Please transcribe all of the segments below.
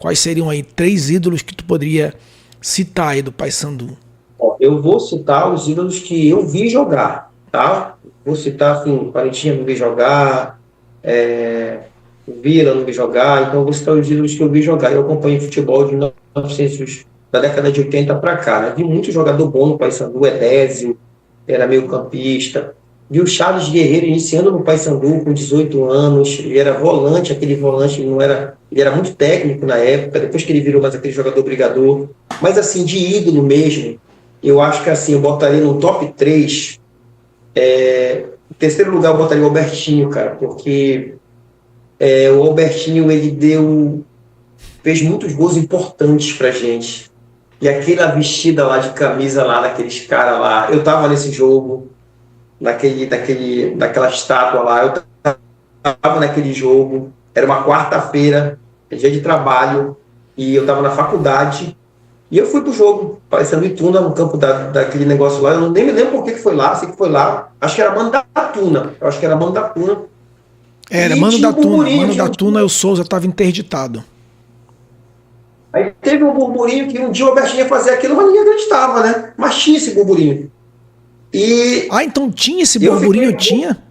Quais seriam aí 3 ídolos que tu poderia citar aí do Paysandu? Ó, eu vou citar os ídolos que eu vi jogar, tá? Vou citar, assim, Parentinha não vi jogar, o Vila não vi jogar, então eu vou citar os ídolos que eu vi jogar. Eu acompanho futebol de 1900, da década de 80 para cá, né? Vi muito jogador bom no Paysandu, Edésio, era meio campista. Vi o Charles Guerreiro iniciando no Paysandu com 18 anos, ele era volante, aquele volante, não era, ele era muito técnico na época, depois que ele virou mais aquele jogador brigador. Mas assim, de ídolo mesmo, eu acho que assim, eu botaria no top 3. Em terceiro lugar, eu botaria o Albertinho, cara, porque o Albertinho fez muitos gols importantes pra gente. E aquela vestida lá de camisa lá, daqueles caras lá, eu tava nesse jogo, daquela estátua lá, eu tava naquele jogo, era uma quarta-feira, dia de trabalho, e eu tava na faculdade, e eu fui pro jogo, parecendo Ituna, no campo daquele negócio lá, eu nem me lembro por que foi lá, sei que foi lá, acho que era Mano da Tuna, eu acho que era Mano da Tuna, Era, e Mano tinha da um Tuna. burburinho, Mano da Tuna, o Souza tava interditado. aí teve um burburinho que um dia o Albertinho ia fazer aquilo, mas ninguém acreditava, né? Mas tinha esse burburinho. E Ah, então tinha esse eu burburinho? fiquei. Tinha?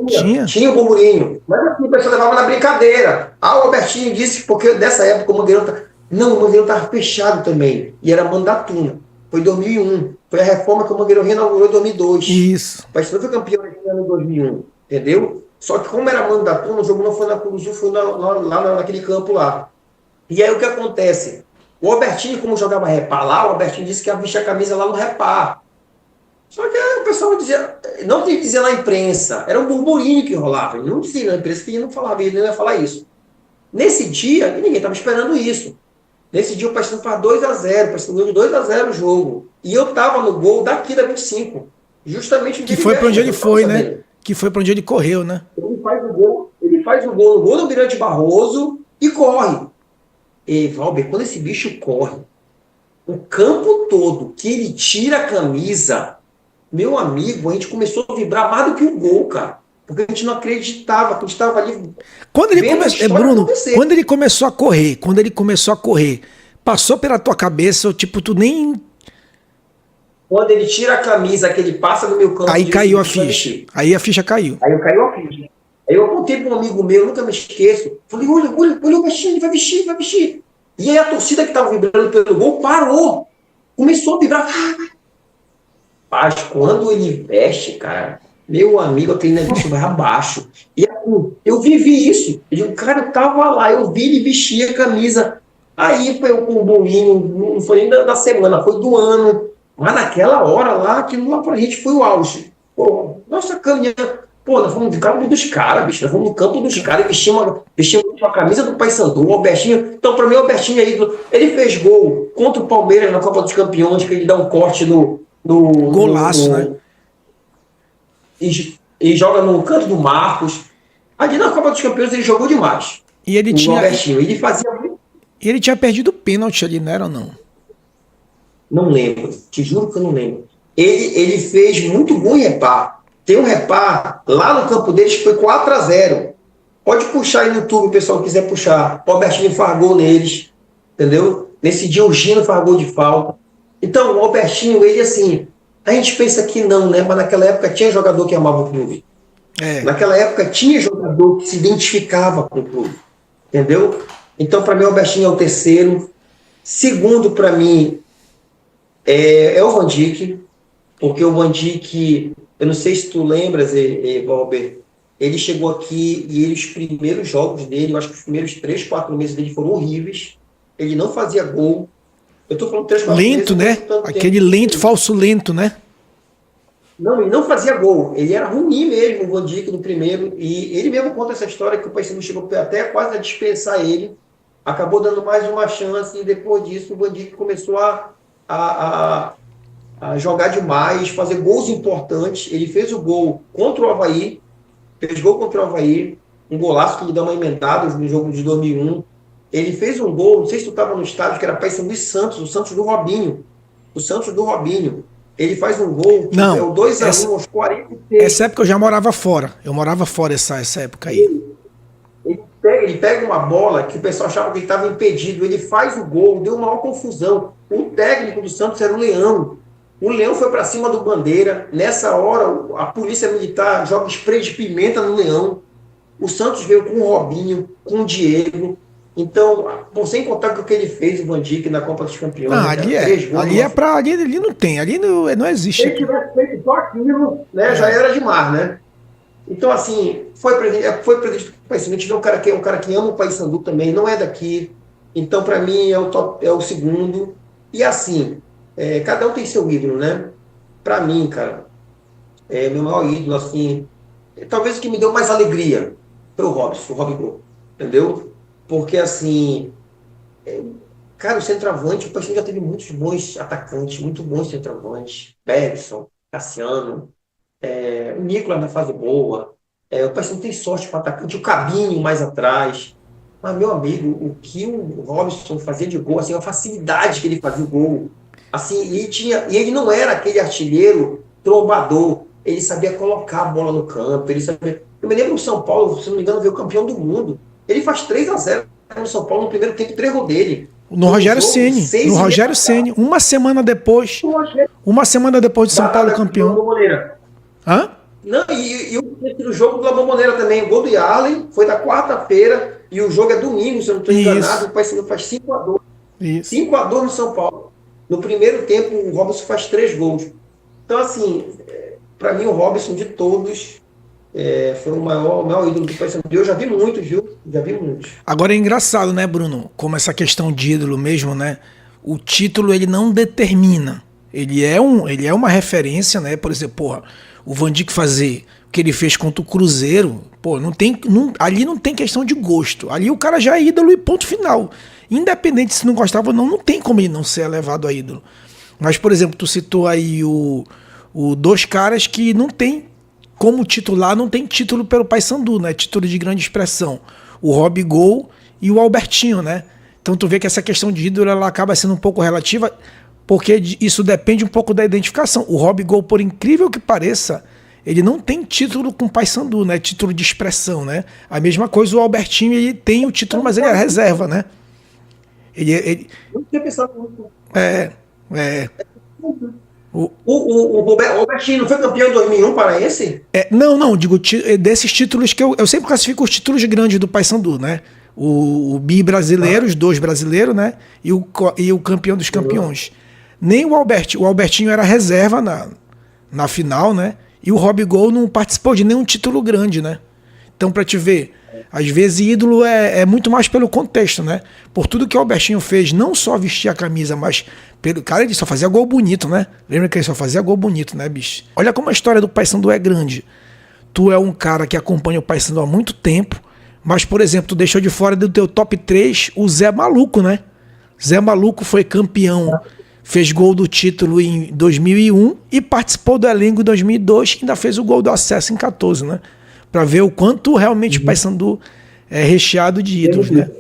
Tinha? Tinha o burburinho. Mas assim, o pessoal levava na brincadeira. Ah, o Albertinho disse, porque dessa época o Mangueirão. Não, o Mangueirão estava fechado também. E era Mandatuna. Foi em 2001. Foi a reforma que o Mangueirão reinaugurou em 2002. Isso. O Paysandu foi campeão esse ano em 2001. Entendeu? Só que como era Mandatuna, o jogo não foi na Curuzu, foi lá naquele campo lá. E aí o que acontece? O Albertinho, como jogava repar lá, o Albertinho disse que ia vestir a camisa lá no repar. Só que o pessoal dizia, não tem que dizer na imprensa, era um burburinho que rolava. Ele não dizia na imprensa que ele não falava, ele não ia falar isso. Nesse dia, ninguém estava esperando isso. Nesse dia o Paysandu faz 2-0, o Paysandu ganhou de 2-0 o jogo. E eu estava no gol daqui da 25, justamente onde Que ele foi pra onde veste, ele eu estava foi, né? sabendo. Que foi pra onde ele correu, né? Ele faz o gol no gol do Almirante Barroso e corre. E, Valber, quando esse bicho corre, o campo todo que ele tira a camisa, meu amigo, a gente começou a vibrar mais do que o gol, cara. Porque a gente não acreditava, a gente estava ali Quando ele vendo a começou, história Bruno, acontecer. quando ele começou a correr, passou pela tua cabeça, tipo, tu nem. Quando ele tira a camisa, que ele passa no meu campo Aí caiu a vai ficha. mexer. Aí a ficha caiu. Aí eu caí a ficha. Aí eu apontei para um amigo meu, nunca me esqueço. Falei, olha o baixinho, ele vai vestir, vai vestir. E aí a torcida que estava vibrando pelo gol parou. Começou a vibrar. Mas quando ele veste, cara, meu amigo, aquele negócio vai abaixo. E assim, eu vivi isso. O cara tava lá, eu vi ele vestir a camisa. Aí foi um bolinho, não foi nem da semana, foi do ano. Mas naquela hora lá, aquilo lá pra gente foi o auge. Pô, nossa caminhada. Pô, nós fomos no campo dos caras, bicho. Nós fomos no campo dos caras e vestimos uma camisa do Paysandu, o Albertinho. Então, pra mim, o Albertinho aí, ele fez gol contra o Palmeiras na Copa dos Campeões, que ele dá um corte Golaço, né? e joga no canto do Marcos. Ali na Copa dos Campeões ele jogou demais. E ele O tinha. Albertinho. Ele fazia. E ele tinha perdido o pênalti ali, não era ou não? Não lembro. Te juro que eu não lembro. Ele fez muito gol em repar. Tem um repar lá no campo deles que foi 4-0. Pode puxar aí no YouTube, o pessoal quiser puxar. O Albertinho faz gol neles. Entendeu? Nesse dia o Gino faz gol de falta. Então, o Albertinho, ele assim, a gente pensa que não, né? Mas naquela época tinha jogador que amava o clube. É. Naquela época tinha jogador que se identificava com o clube. Entendeu? Então, para mim, o Albertinho é o terceiro. Segundo, para mim, é o Van Dijk, porque o Van Dijk, eu não sei se tu lembras, Valber, ele chegou aqui e os primeiros jogos dele, eu acho que os primeiros 3, 4 meses dele foram horríveis. Ele não fazia gol. Eu tô falando 3, 4 Lento, meses, né? Aquele lento, falso lento, né? Não, ele não fazia gol. Ele era ruim mesmo, o Van Dijk no primeiro. E ele mesmo conta essa história que o Paysandu chegou até quase a dispensar ele. Acabou dando mais uma chance e depois disso o Van Dijk começou a jogar demais, fazer gols importantes. Ele fez o gol contra o Avaí, fez gol contra o Avaí, um golaço que lhe dá uma emendada no jogo de 2001. Ele fez um gol, não sei se tu estava no estádio, que era Paysandu e Santos, o Santos do Robinho. O Santos do Robinho. Ele faz um gol, Não, é o 2-1 aos 46. Essa época eu já morava fora. Eu morava fora essa época aí. Ele ele pega uma bola que o pessoal achava que ele estava impedido, ele faz o gol, deu uma maior confusão. O técnico do Santos era o Leão. O Leão foi para cima do Bandeira. Nessa hora, a polícia militar joga spray de pimenta no Leão. O Santos veio com o Robinho, com o Diego. Então, sem contar com o que ele fez, o Van Dijk, na Copa dos Campeões. Não, ali ali não tem, ali não existe. Se ele tivesse feito só aquilo, né, já era demais, né? Então, assim, foi presidente do Paysandu. A gente vê um cara que ama o Paysandu também, não é daqui. Então, para mim, é o segundo. E assim, cada um tem seu ídolo, né? Para mim, cara, meu maior ídolo, assim, talvez o que me deu mais alegria foi o Robson, o Robigol, entendeu? Porque, assim, cara, o centroavante, o Paysandu já teve muitos bons atacantes, muito bons centroavantes. Bergson, Cassiano, o Nicolas na fase boa, o Paysandu tem sorte para atacante, o Cabinho mais atrás. Mas, meu amigo, o que o Robson fazia de gol, assim, a facilidade que ele fazia o gol, assim, e ele não era aquele artilheiro trombador, ele sabia colocar a bola no campo, ele sabia... Eu me lembro do São Paulo, se não me engano, veio o campeão do mundo, ele faz 3-0 no São Paulo no primeiro tempo, 3 gols dele. No Rogério Ceni, uma semana depois do São Paulo campeão. Hã? Não, e o jogo da Bombonera também, o gol do Yarley foi da quarta-feira e o jogo é domingo, se eu não estou enganado, o Paysandu faz 5-2. 5-2 no São Paulo. No primeiro tempo, o Robson faz 3 gols. Então, assim, para mim, o Robson de todos foi o maior ídolo do Paysandu. Eu já vi muitos, viu? Já vi muitos. Agora é engraçado, né, Bruno? Como essa questão de ídolo mesmo, né? O título, ele não determina. Ele é uma referência, né? Por exemplo, porra, o Van Dijk fazer o que ele fez contra o Cruzeiro, pô, ali não tem questão de gosto. Ali o cara já é ídolo e ponto final. Independente se não gostava ou não, não tem como ele não ser elevado a ídolo. Mas, por exemplo, tu citou aí dois caras que não tem como titular, não tem título pelo Paysandu, né? Título de grande expressão. O Robigol e o Albertinho, né? Então tu vê que essa questão de ídolo ela acaba sendo um pouco relativa, porque isso depende um pouco da identificação. O Robigol, por incrível que pareça, ele não tem título com o Paysandu, né? Título de expressão, né? A mesma coisa o Albertinho, ele tem o título, mas ele é reserva, né? Eu tinha pensado muito. O Albertinho não foi campeão em 2001 paraense? Não, digo, desses títulos que eu sempre classifico os títulos grandes do Paysandu, né? O bi brasileiro, os 2 brasileiros, né? E o campeão dos campeões. Nem o Albertinho era reserva na final, né? E o Robigol não participou de nenhum título grande, né? Então, pra te ver, às vezes ídolo é muito mais pelo contexto, né? Por tudo que o Albertinho fez, não só vestir a camisa, mas pelo cara, ele só fazia gol bonito, né? Lembra que ele só fazia gol bonito, né, bicho? Olha como a história do Paysandu é grande. Tu é um cara que acompanha o Paysandu há muito tempo, mas, por exemplo, tu deixou de fora do teu top 3 o Zé Maluco, né? Zé Maluco foi campeão, fez gol do título em 2001 e participou do elenco em 2002 e ainda fez o gol do acesso em 14, né? Pra ver o quanto realmente o Paysandu é recheado de ídolos, né?